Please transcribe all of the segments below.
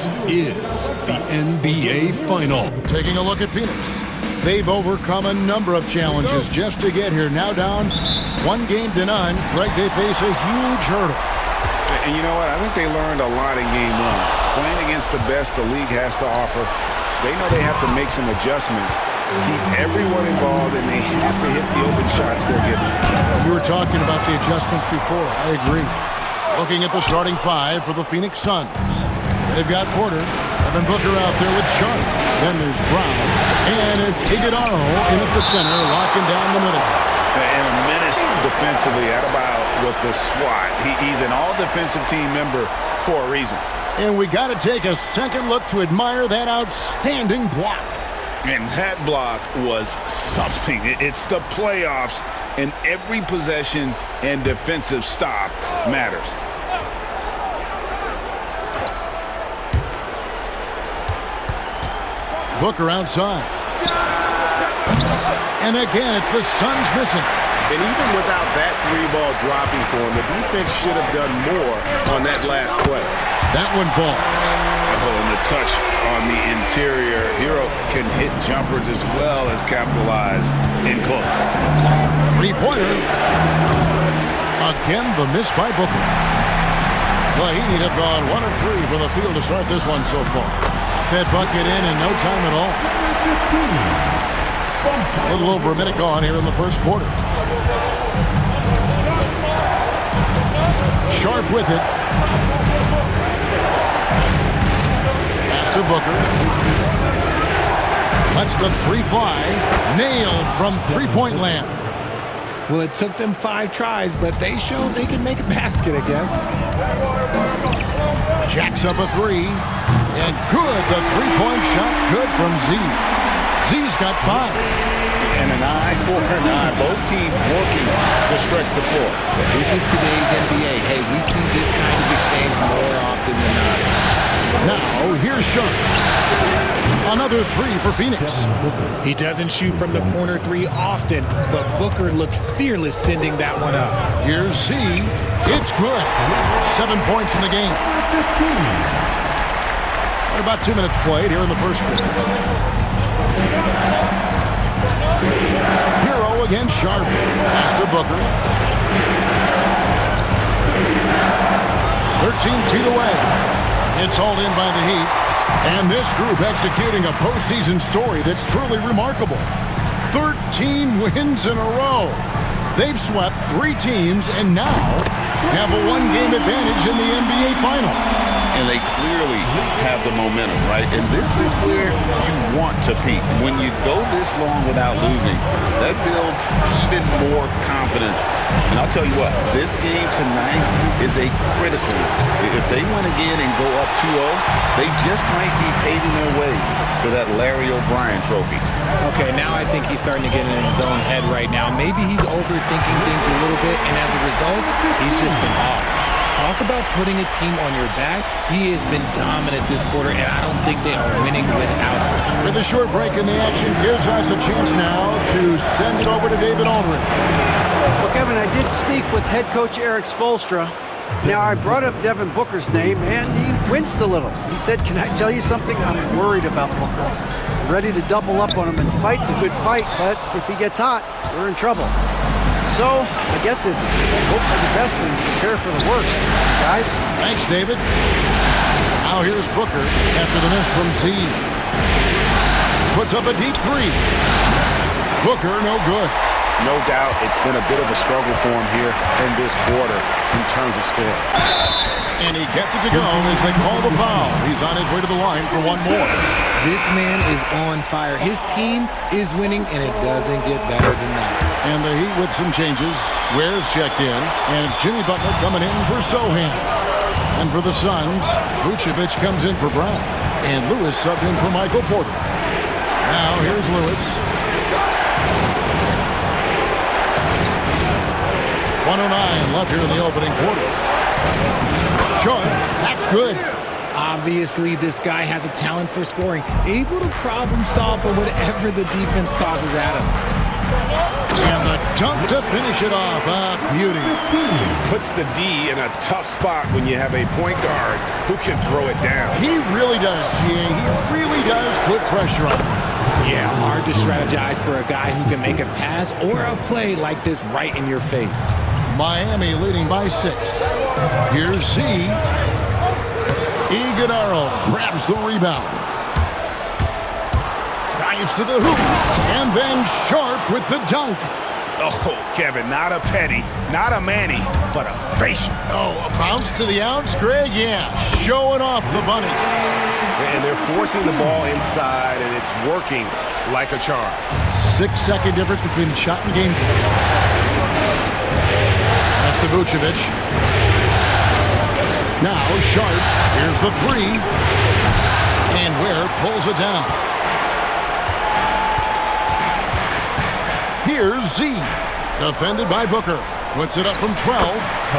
This is the NBA Final. Taking a look at Pheonix. They've overcome a number of challenges just to get here. Now down 1-0. Greg, they face a huge hurdle. And you know what? I think they learned a lot in game one. Playing against the best the league has to offer, they know they have to make some adjustments, keep everyone involved, and they have to hit the open shots they're given. You were talking about the adjustments before. I agree. Looking at the starting five for the Pheonix Suns. They've got Porter, Devin Booker out there with Sharp. Then there's Brown, and it's Iguodala in at the center, locking down the middle. And a menace defensively at about with the SWAT. He's an all-defensive team member for a reason. And we got to take a second look to admire that outstanding block. And that block was something. It's the playoffs, and every possession and defensive stop matters. Booker outside. And again, it's the Suns missing. And even without that three-ball dropping for him, the defense should have done more on that last play. That one falls. Oh, and the touch on the interior. Hero can hit jumpers as well as capitalize in close. Three-pointer. Again, the miss by Booker. The Heat have gone 1 of 3 from the field to start this one so far. That bucket in no time at all. A little over a minute gone here in the first quarter. Sharp with it. Pass to Booker. Lets the three fly. Nailed from three-point land. Well, it took them 5 tries, but they showed they can make a basket, I guess. Jacks up a three. And good, the three-point shot, good from Z. Z's got 5. And an eye for an eye. Both teams working to stretch the floor. This is today's NBA. Hey, we see this kind of exchange more often than not. Now, here's Sharp. Another three for Pheonix. He doesn't shoot from the corner three often, but Booker looked fearless sending that one up. Here's Z. It's good. 7 points in the game. 15. About 2 minutes played here in the first quarter. Hero against Sharp. Pass to Booker. 13 feet away. It's hauled in by the Heat. And this group executing a postseason story that's truly remarkable. 13 wins in a row. They've swept 3 teams and now have a 1-game advantage in the NBA Finals. And they clearly have the momentum, right? And this is where you want to peak. When you go this long without losing, that builds even more confidence. And I'll tell you what, this game tonight is a critical one. If they win again and go up 2-0, they just might be paving their way to that Larry O'Brien trophy. Okay, now I think he's starting to get in his own head right now. Maybe he's overthinking things a little bit, and as a result, he's just been off. Talk about putting a team on your back. He has been dominant this quarter, and I don't think they are winning without him. With a short break in the action, gives us a chance now to send it over to David Aldridge. Well, Kevin, I did speak with head coach Eric Spoelstra. Now, I brought up Devin Booker's name, and he winced a little. He said, "Can I tell you something? I'm worried about Booker. I'm ready to double up on him and fight the good fight, but if he gets hot, we're in trouble." So, I guess it's hope for the best and prepare for the worst, guys. Thanks, David. Now here's Booker after the miss from Z. Puts up a deep three. Booker, no good. No doubt it's been a bit of a struggle for him here in this quarter in terms of scoring. And he gets it to go as they call the foul. He's on his way to the line for one more. This man is on fire. His team is winning, and it doesn't get better than that. And the Heat with some changes. Ware's checked in, and it's Jimmy Butler coming in for Sohan. And for the Suns, Vucevic comes in for Brown. And Lewis subbed in for Michael Porter. Now here's Lewis. 1:09 left here in the opening quarter. Short, that's good. Obviously, this guy has a talent for scoring, able to problem solve for whatever the defense tosses at him. And the dunk to finish it off. Beauty. Puts the D in a tough spot when you have a point guard who can throw it down. He really does, GA. He really does put pressure on him. Yeah, hard to strategize for a guy who can make a pass or a play like this right in your face. Miami leading by 6. Here's Z. Iguodala grabs the rebound. Drives to the hoop. And then Sharp with the dunk. Oh, Kevin, not a Petty, not a Manny, but a facial. Oh, a bounce to the outs, Greg? Yeah, showing off the bunny. And they're forcing the ball inside, and it's working like a charm. 6-second difference between the shot and game. That's to Vucevic. Now Sharp. Here's the 3. And Ware pulls it down. Here's Z. Defended by Booker. Puts it up from 12.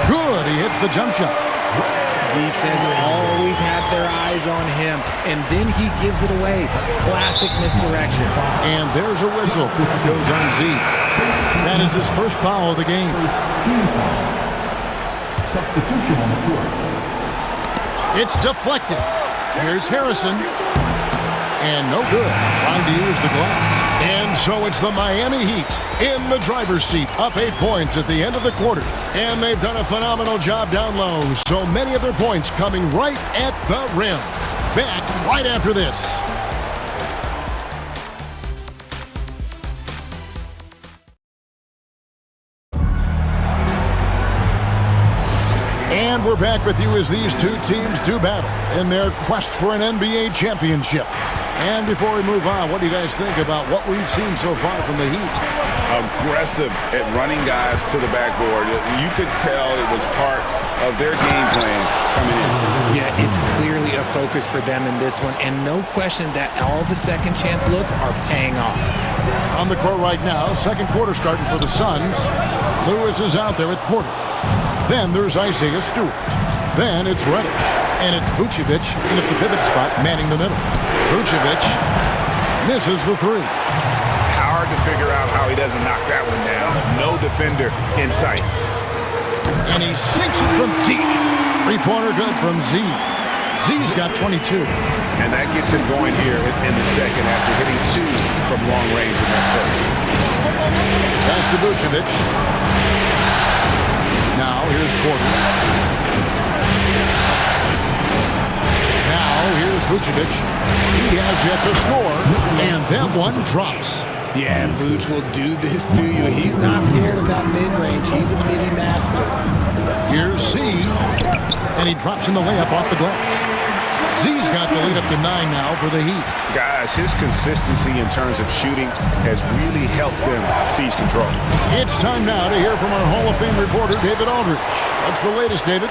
Good. He hits the jump shot. Defense always had their eyes on him, and then he gives it away. Classic misdirection. And there's a whistle. Goes on Z. That is his first foul of the game. Substitution on the court. It's deflected. Here's Harrison. And no good. Trying to use the glass. And so it's the Miami Heat in the driver's seat, up 8 points at the end of the quarter. And they've done a phenomenal job down low. So many of their points coming right at the rim. Back right after this. And we're back with you as these two teams do battle in their quest for an NBA championship. And before we move on, what do you guys think about what we've seen so far from the Heat? Aggressive at running guys to the backboard. You could tell it was part of their game plan coming in. Yeah, it's clearly a focus for them in this one, and no question that all the second chance looks are paying off. On the court right now, second quarter starting for the Suns. Lewis is out there with Porter. Then there's Isaiah Stewart. Then it's Reddick. And it's Vucevic in at the pivot spot, manning the middle. Vucevic misses the 3. Hard to figure out how he doesn't knock that one down. No defender in sight. And he sinks it from deep. Three-pointer good from Z. Z's got 22. And that gets him going here in the second after hitting 2 from long range in that first. Pass to Vucevic. Now here's Porter. Here's Vucevic. He has yet to score, and that one drops. Yeah, Vuce will do this to you. He's not scared of that mid-range. He's a midi master. Here's Z, and he drops in the layup off the glass. Z's got the lead up to 9 now for the Heat. Guys, his consistency in terms of shooting has really helped them seize control. It's time now to hear from our Hall of Fame reporter, David Aldridge. What's the latest, David?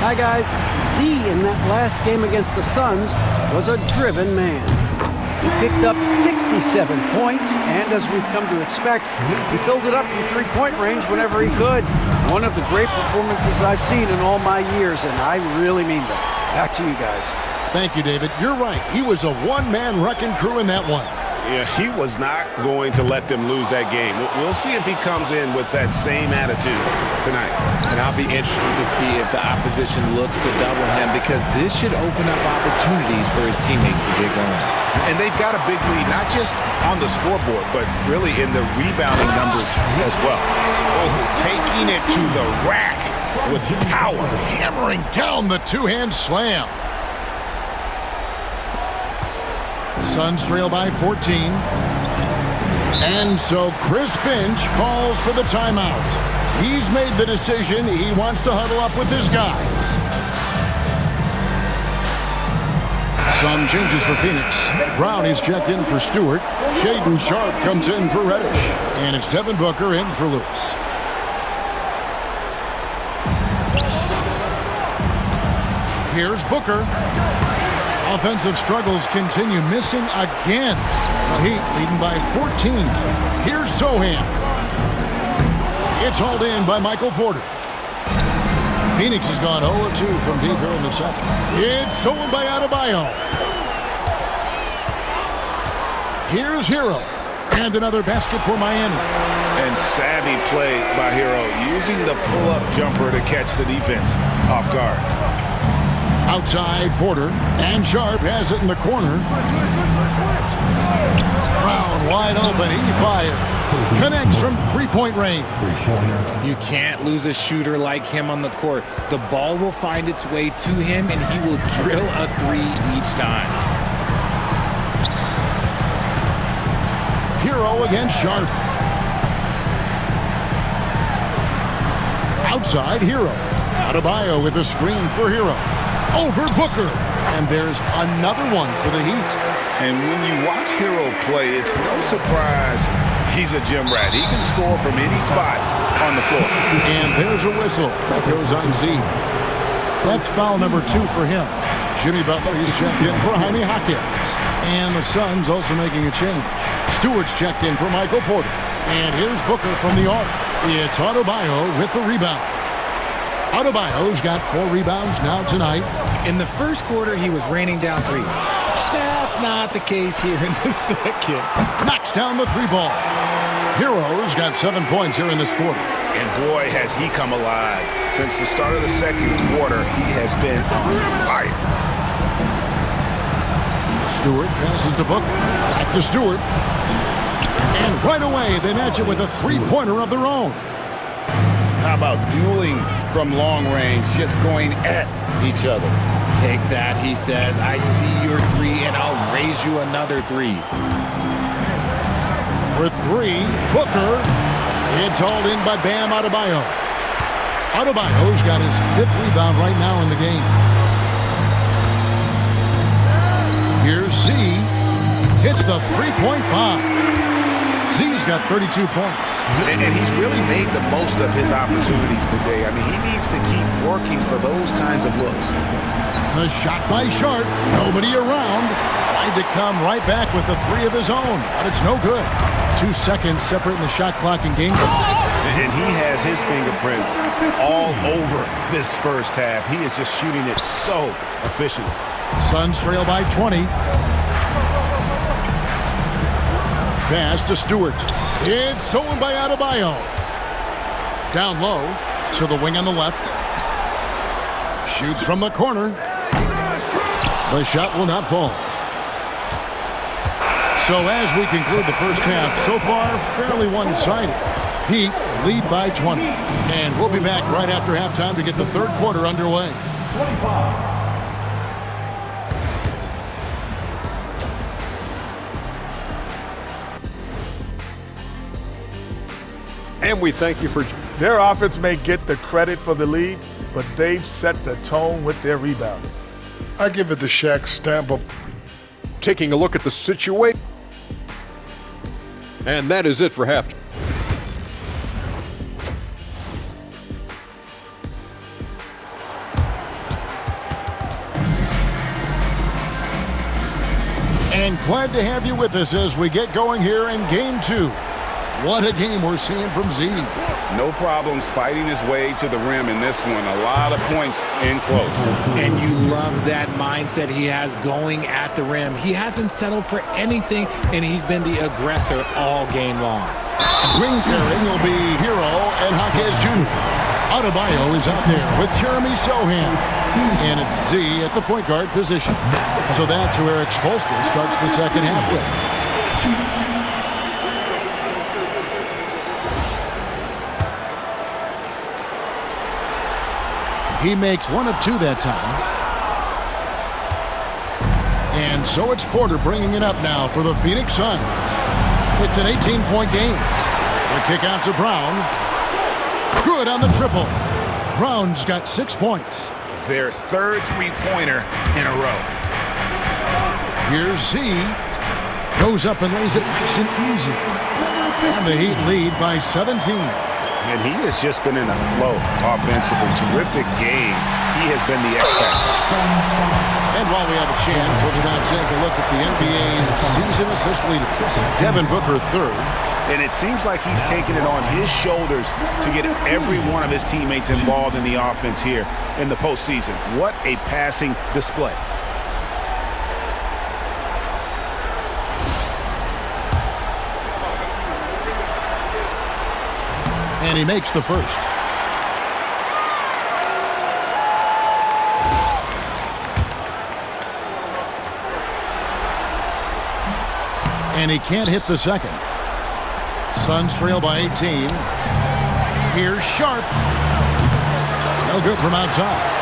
Hi, guys. Z in that last game against the Suns was a driven man. He picked up 67 points, and as we've come to expect, he filled it up from three-point range whenever he could. One of the great performances I've seen in all my years, and I really mean that. Back to you guys. Thank you, David. You're right. He was a one-man wrecking crew in that one. Yeah, he was not going to let them lose that game. We'll see if he comes in with that same attitude tonight. And I'll be interested to see if the opposition looks to double him, because this should open up opportunities for his teammates to get going. And they've got a big lead, not just on the scoreboard, but really in the rebounding numbers as well. Oh, taking it to the rack with power. Hammering down the two-hand slam. Suns trail by 14. And so Chris Finch calls for the timeout. He's made the decision. He wants to huddle up with his guy. Some changes for Pheonix. Brown is checked in for Stewart. Shaedon Sharp comes in for Reddish. And it's Devin Booker in for Lewis. Here's Booker. Offensive struggles continue, missing again. The Heat leading by 14. Here's Sohan. It's hauled in by Michael Porter. Pheonix has gone 0-2 from deep here in the second. It's stolen by Adebayo. Here's Hero. And another basket for Miami. And savvy play by Hero, using the pull-up jumper to catch the defense off guard. Outside Porter, and Sharp has it in the corner. Brown wide open, he fires. Connects from three-point range. You can't lose a shooter like him on the court. The ball will find its way to him, and he will drill a three each time. Hero against Sharp. Outside Hero. Adebayo with a screen for Hero. Over Booker. And there's another one for the Heat. And when you watch Hero play, it's no surprise he's a gym rat. He can score from any spot on the floor. And there's a whistle. That goes on Z. That's foul number 2 for him. Jimmy Butler, he's checked in for Jaime Jaquez. And the Suns also making a change. Stewart's checked in for Michael Porter. And here's Booker from the arc. It's Adebayo with the rebound. Adebayo's got 4 rebounds now tonight. In the first quarter, he was raining down threes. That's not the case here in the second. Knocks down the 3 ball. Hero's got 7 points here in this quarter. And boy, has he come alive. Since the start of the second quarter, he has been on fire. Stewart passes to Booker. Back to Stewart. And right away, they match it with a 3-pointer of their own. How about dueling from long range, just going at each other? Take that, he says. I see your 3, and I'll raise you another 3. For 3, Booker. It's hauled in by Bam Adebayo. Adebayo's got his 5th rebound right now in the game. Here's Z. Hits the 3-point bomb. Z's got 32 points. And he's really made the most of his opportunities today. I mean, he needs to keep working for those kinds of looks. The shot by Sharp. Nobody around. Tried to come right back with the 3 of his own, but it's no good. 2 seconds separating the shot clock and game clock. And he has his fingerprints all over this first half. He is just shooting it so efficiently. Suns trail by 20. Pass to Stewart. It's stolen by Adebayo. Down low to the wing on the left. Shoots from the corner. The shot will not fall. So as we conclude the first half, so far fairly one-sided. Heat lead by 20. And we'll be back right after halftime to get the third quarter underway. 25. And we thank you for... Their offense may get the credit for the lead, but they've set the tone with their rebounding. I give it the Shaq stamp of taking a look at the situation. And that is it for halftime. And glad to have you with us as we get going here in Game 2. What a game we're seeing from Z. No problems fighting his way to the rim in this one. A lot of points in close. And you love that mindset he has going at the rim. He hasn't settled for anything, and he's been the aggressor all game long. Wing pairing will be Hero and Jaquez Jr. Adebayo is out there with Jeremy Sohan. And it's Z at the point guard position. So that's who Eric Spoelstra starts the second half with. He makes 1 of 2 that time. And so it's Porter bringing it up now for the Phoenix Suns. It's an 18-point game. The kick out to Brown. Good on the triple. Brown's got 6 points. Their third three-pointer in a row. Here's Z. Goes up and lays it nice and easy. And the Heat lead by 17. And he has just been in a flow offensively. Terrific game. He has been the X factor. And while we have a chance, let's now take a look at the NBA's season assist leader. Devin Booker, 3rd. And it seems like he's taking it on his shoulders to get every one of his teammates involved in the offense here in the postseason. What a passing display. And he makes the first. and he can't hit the second. Suns trail by 18. Here's Sharp. No good from outside.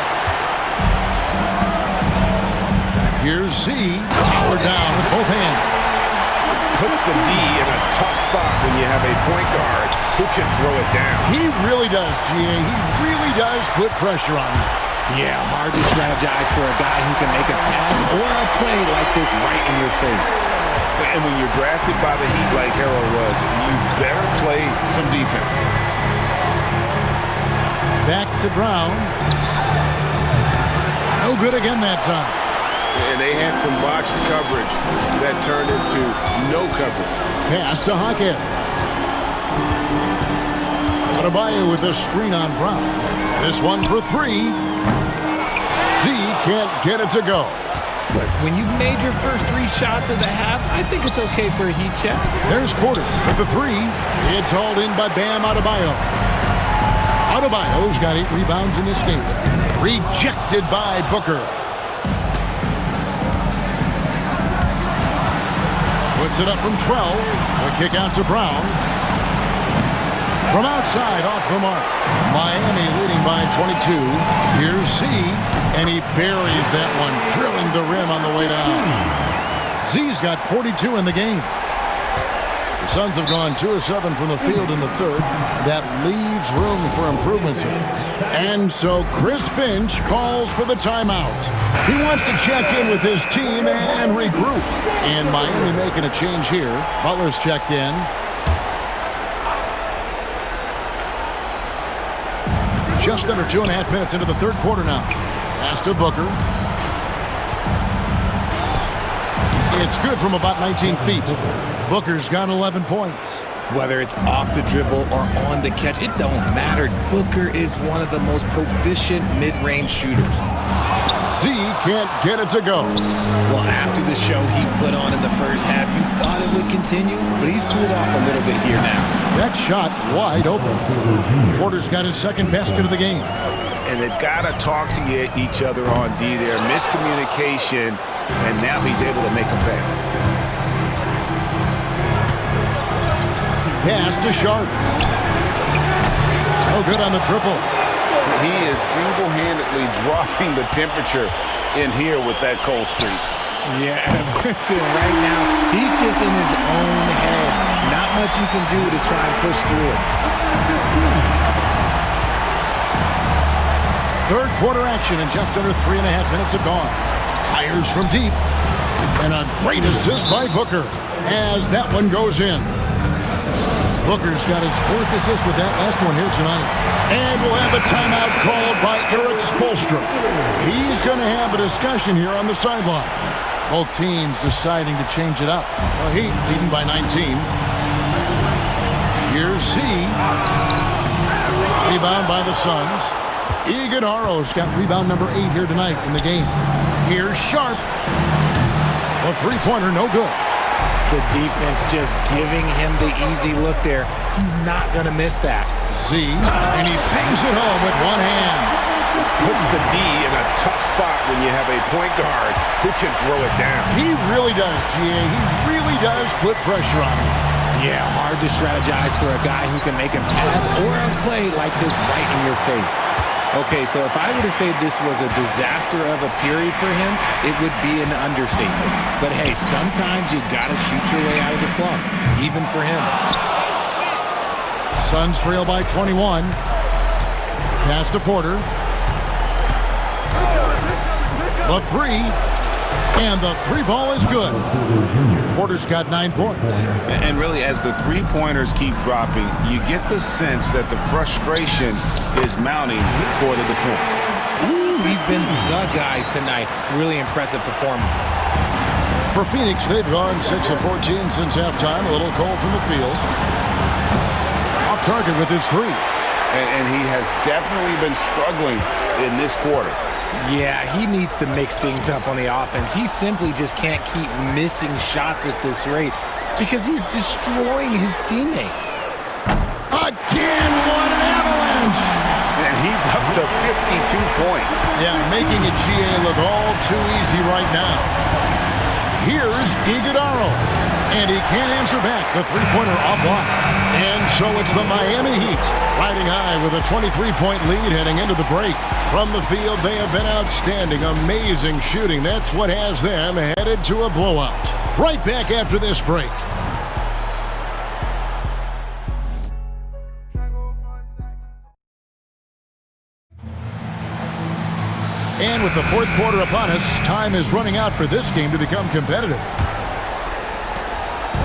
Here's Z. Powered down with both hands. Puts the D in a tough spot when you have a point guard who can throw it down. He really does, GA. He really does put pressure on him. Yeah, hard to strategize for a guy who can make a pass or a play like this right in your face. And when you're drafted by the Heat like Harold was, you better play some defense. Back to Brown. No good again that time. And they had some botched coverage that turned into no coverage. Pass to Hawkins. Adebayo with a screen on Brown. This one for three. Z can't get it to go. But when you've made your first 3 shots of the half, I think it's okay for a heat check. There's Porter with the three. It's hauled in by Bam Adebayo. Adebayo's got 8 rebounds in this game. Rejected by Booker. Puts it up from 12. A kick out to Brown. From outside, off the mark. Miami leading by 22. Here's Z, and he buries that one, drilling the rim on the way down. Z's got 42 in the game. The Suns have gone 2 of 7 from the field in the third. That leaves room for improvements here. And so Chris Finch calls for the timeout. He wants to check in with his team and regroup. And Miami making a change here. Butler's checked in. Just under 2.5 minutes into the third quarter now. Pass to Booker. It's good from about 19 feet. Booker's got 11 points. Whether it's off the dribble or on the catch, it don't matter. Booker is one of the most proficient mid-range shooters. Z can't get it to go. Well, after the show he put on in the first half, you thought it would continue, but he's cooled off a little bit here now. That shot wide open. Porter's got his second basket of the game. And they've got to talk to each other on D there. Miscommunication, and now he's able to make a pay. Pass to Sharp. No good on the triple. He is single-handedly dropping the temperature in here with that cold streak. Yeah, right now, he's just in his own head. Not much you can do to try and push through it. Third quarter action, and just under 3.5 minutes have gone. Fires from deep. And a great assist by Booker as that one goes in. Booker's got his 4th assist with that last one here tonight. And we'll have a timeout called by Eric Spoelstra. He's going to have a discussion here on the sideline. Both teams deciding to change it up. The Heat leading by 19. Here's Z. Rebound by the Suns. Iguodala's got rebound number 8 here tonight in the game. Here's Sharp. The three-pointer, no good. The defense just giving him the easy look there. He's not going to miss that. Z, and he bangs it home with one hand. Puts the D in a tough spot when you have a point guard who can throw it down. He really does, GA. He really does put pressure on him. Yeah, hard to strategize for a guy who can make a pass or a play like this right in your face. Okay, so if I were to say this was a disaster of a period for him, it would be an understatement. But hey, sometimes you gotta shoot your way out of the slump, even for him. Suns trail by 21. Pass to Porter. The three. And the three ball is good. Porter's got 9 points. And really, as the three-pointers keep dropping, you get the sense that the frustration is mounting for the defense. Ooh, he's been the guy tonight. Really impressive performance. For Pheonix, they've gone 6 of 14 since halftime. A little cold from the field. Off target with his 3. And he has definitely been struggling in this quarter. Yeah, he needs to mix things up on the offense. He simply just can't keep missing shots at this rate because he's destroying his teammates. Again, what an avalanche! And he's up to 52 points. Yeah, making it GA look all too easy right now. Here's Iguodala. And he can't answer back. The three-pointer offline. And so it's the Miami Heat riding high with a 23-point lead heading into the break. From the field, they have been outstanding. Amazing shooting. That's what has them headed to a blowout. Right back after this break. And with the fourth quarter upon us, time is running out for this game to become competitive.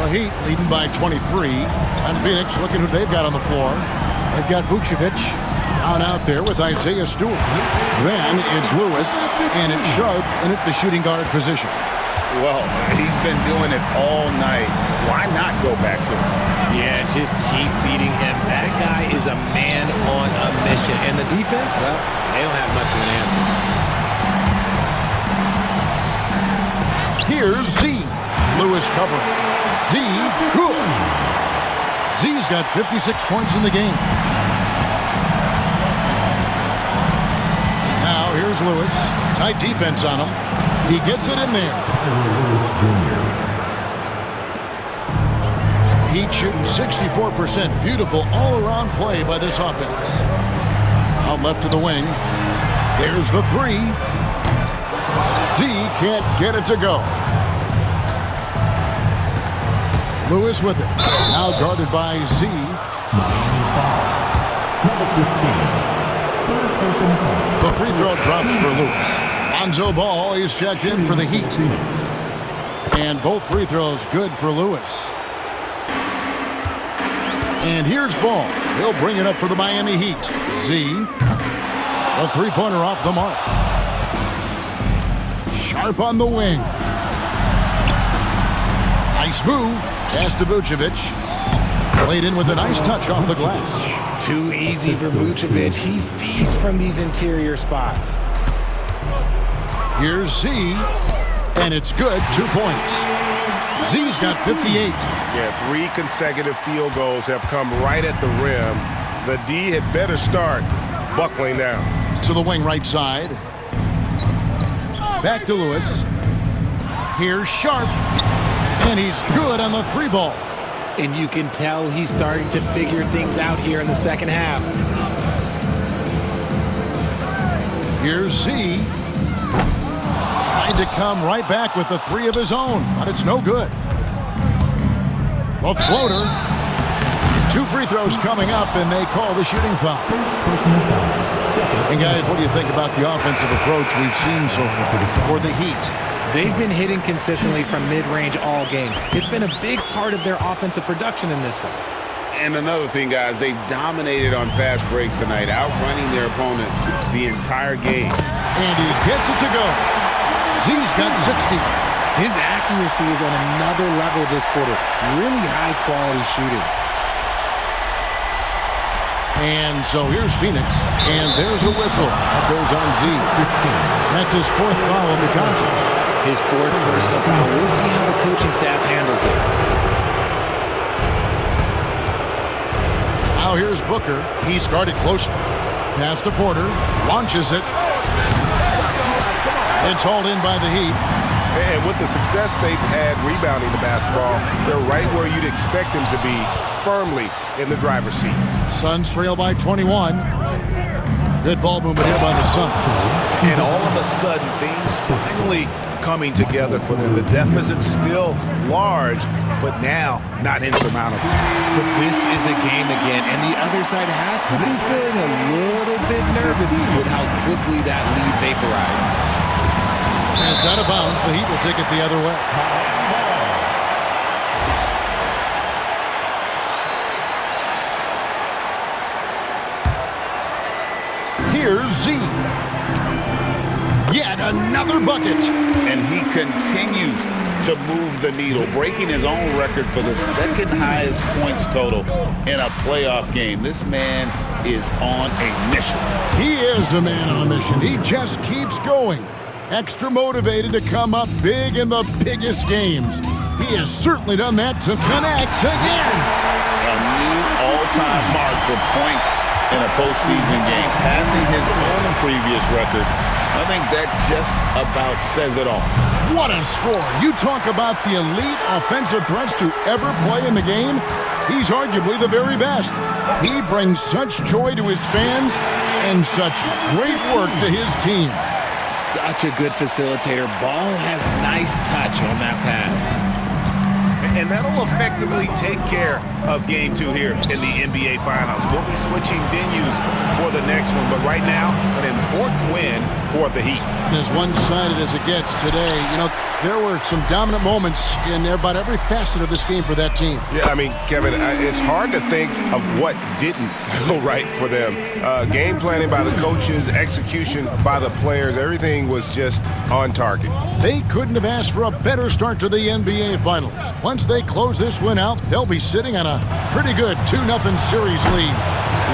The Heat leading by 23. And Pheonix looking who they've got on the floor. They've got Vucevic down out there with Isaiah Stewart. Then it's Lewis, and it's Sharp in at the shooting guard position. Well, he's been doing it all night. Why not go back to him? Yeah, just keep feeding him. That guy is a man on a mission. And the defense, well, they don't have much of an answer. Here's Z. Lewis covering. Z, good. Z's got 56 points in the game. Now here's Lewis. Tight defense on him. He gets it in there. Heat shooting 64%. Beautiful all-around play by this offense. Out left to the wing. There's the three. Z can't get it to go. Lewis with it. Now guarded by Z. Number 15. The free throw drops for Lewis. Lonzo Ball is checked in for the Heat. And both free throws good for Lewis. And here's Ball. He'll bring it up for the Miami Heat. Z. A three-pointer off the mark. Sharp on the wing. Nice move. Pass to Vucevic. Played in with a nice touch off the glass. Too easy for Vucevic. He feasts from these interior spots. Here's Z. And it's good. 2 points. Z's got 58. Yeah, 3 consecutive field goals have come right at the rim. The D had better start buckling down. To the wing right side. Back to Lewis. Here's Sharp. And he's good on the three ball. And you can tell he's starting to figure things out here in the second half. Here's Z. Tried to come right back with the three of his own, but it's no good. The floater. 2 free throws coming up, and they call the shooting foul. And guys, what do you think about the offensive approach we've seen so far for the Heat? They've been hitting consistently from mid-range all game. It's been a big part of their offensive production in this one. And another thing, guys, they've dominated on fast breaks tonight, outrunning their opponent the entire game. And he gets it to go. Z's got 60. His accuracy is on another level this quarter. Really high-quality shooting. And so here's Pheonix, and there's a whistle. That goes on Z. 15. That's his 4th foul of the contest. His 4th personal foul. We'll see how the coaching staff handles this. Now here's Booker. He's guarded closer. Pass to Porter. Launches it. It's hauled in by the Heat. And with the success they've had rebounding the basketball, they're right where you'd expect them to be, firmly in the driver's seat. Suns trail by 21. Good ball movement here by the Suns. And all of a sudden, things finally coming together for them. The deficit's still large, but now not insurmountable. But this is a game again, and the other side has to be feeling a little bit nervous with how quickly that lead vaporized. And it's out of bounds. The Heat will take it the other way. Here's Z. Yet another bucket. And he continues to move the needle, breaking his own record for the 2nd highest points total in a playoff game. This man is on a mission. He is a man on a mission. He just keeps going. Extra motivated to come up big in the biggest games. He has certainly done that to connects again. A new all-time mark for points in a postseason game, passing his own previous record I think that just about says it all. What a score. You talk about the elite offensive threats to ever play in the game. He's arguably the very best. He brings such joy to his fans and such great work to his team. Such a good facilitator. Ball has nice touch on that pass. And that'll effectively take care of Game 2 here in the NBA Finals. We'll be switching venues for the next one, but right now, an important win for the Heat. As one-sided as it gets today, you know, there were some dominant moments in about every facet of this game for that team. Yeah, I mean, Kevin, it's hard to think of what didn't go right for them. Game planning by the coaches, execution by the players, everything was just on target. They couldn't have asked for a better start to the NBA Finals. Once they close this win out, they'll be sitting on a pretty good 2-0 series lead.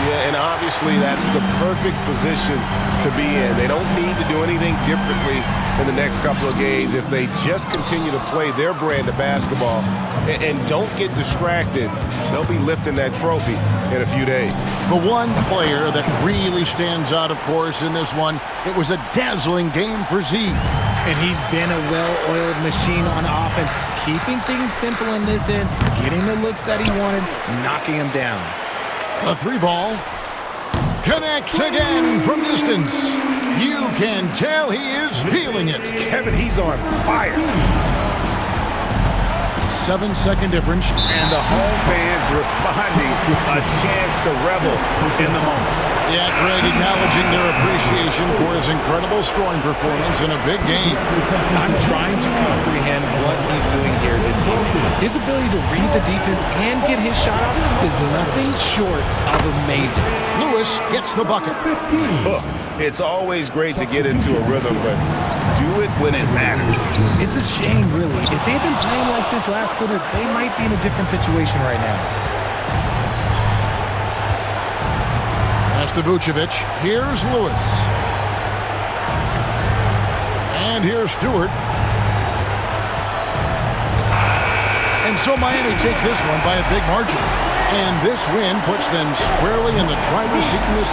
Yeah, and obviously that's the perfect position to be in. They don't need to do anything differently in the next couple of games if they just continue to play their brand of basketball and don't get distracted. They'll be lifting that trophy in a few days. The one player that really stands out, of course, in this one, it was a dazzling game for Zeke. And he's been a well-oiled machine on offense, keeping things simple in this end, getting the looks that he wanted, knocking them down. A 3-ball connects again from distance. You can tell he is feeling it. Kevin, he's on fire. 7-second difference. And the home fans responding, a chance to revel in the moment. Yeah, Greg acknowledging their appreciation for his incredible scoring performance in a big game. I'm trying to comprehend what he's doing here this year. His ability to read the defense and get his shot off is nothing short of amazing. Lewis gets the bucket. Look, it's always great to get into a rhythm, but do it when it matters. It's a shame, really. If they'd been playing like this last quarter, they might be in a different situation right now. Pass to Vucevic. Here's Lewis. And here's Stewart. And so Miami takes this one by a big margin. And this win puts them squarely in the driver's seat in this